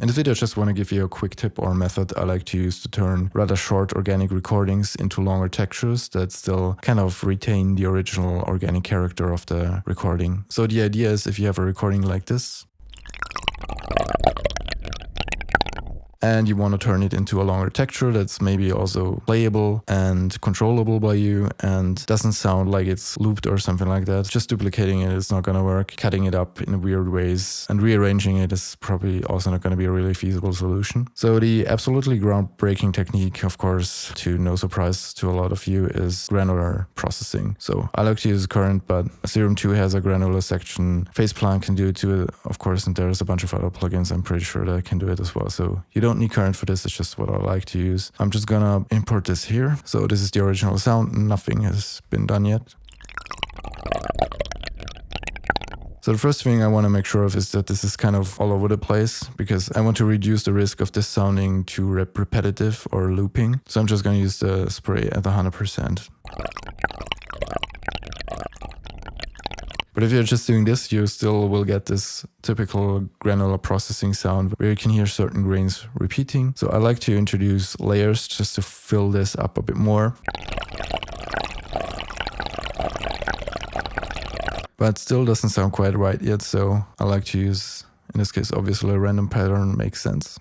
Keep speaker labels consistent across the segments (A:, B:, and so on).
A: In this video, I just want to give you a quick tip or method I like to use to turn rather short organic recordings into longer textures that still kind of retain the original organic character of the recording. So the idea is, if you have a recording like this, and you want to turn it into a longer texture that's maybe also playable and controllable by you and doesn't sound like it's looped or something like that, just duplicating it is not going to work. Cutting it up in weird ways and rearranging it is probably also not going to be a really feasible solution. So the absolutely groundbreaking technique, of course, to no surprise to a lot of you, is granular processing. So I like to use Current, but Serum 2 has a granular section. Faceplant can do it too, of course, and there's a bunch of other plugins I'm pretty sure that can do it as well. So you don't need Current for this, it's just what I like to use. I'm just gonna import this here. So this is the original sound, nothing has been done yet. So the first thing I want to make sure of is that this is kind of all over the place, because I want to reduce the risk of this sounding too repetitive or looping. So I'm just going to use the spray at 100%. But if you're just doing this, you still will get this typical granular processing sound where you can hear certain grains repeating. So I like to introduce layers just to fill this up a bit more. But still doesn't sound quite right yet, so I like to use, in this case, obviously a random pattern makes sense.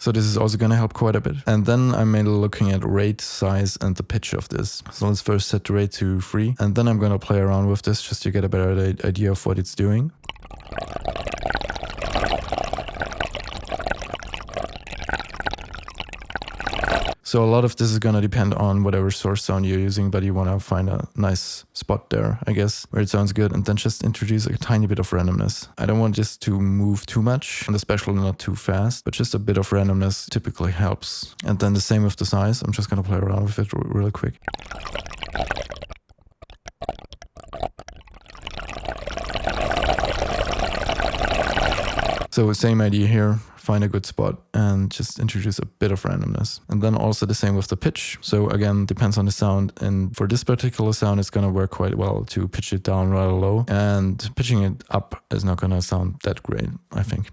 A: So this is also going to help quite a bit. And then I'm mainly looking at rate, size, and the pitch of this. So let's first set the rate to 3. And then I'm going to play around with this just to get a better idea of what it's doing. So a lot of this is going to depend on whatever source sound you're using, but you want to find a nice spot there, I guess, where it sounds good, and then just introduce a tiny bit of randomness. I don't want this to move too much, and especially not too fast, but just a bit of randomness typically helps. And then the same with the size. I'm just going to play around with it really quick. So same idea here, find a good spot and just introduce a bit of randomness. And then also the same with the pitch. So again, depends on the sound. And for this particular sound, it's going to work quite well to pitch it down rather low. And pitching it up is not going to sound that great, I think.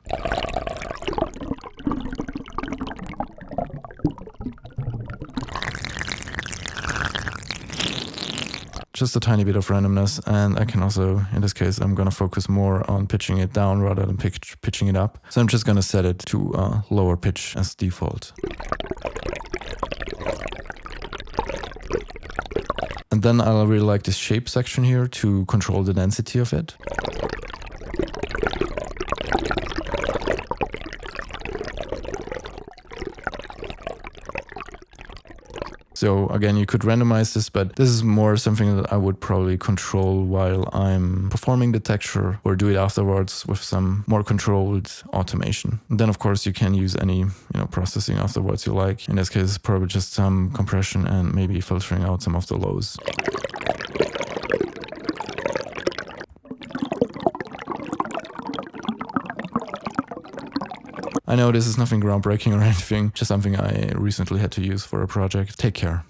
A: Just a tiny bit of randomness, and I can also, in this case, I'm going to focus more on pitching it down rather than pitching it up. So I'm just going to set it to a lower pitch as default. And then I really like this shape section here to control the density of it. So again, you could randomize this, but this is more something that I would probably control while I'm performing the texture, or do it afterwards with some more controlled automation. And then of course you can use any processing afterwards you like. In this case, it's probably just some compression and maybe filtering out some of the lows. I know this is nothing groundbreaking or anything, just something I recently had to use for a project. Take care.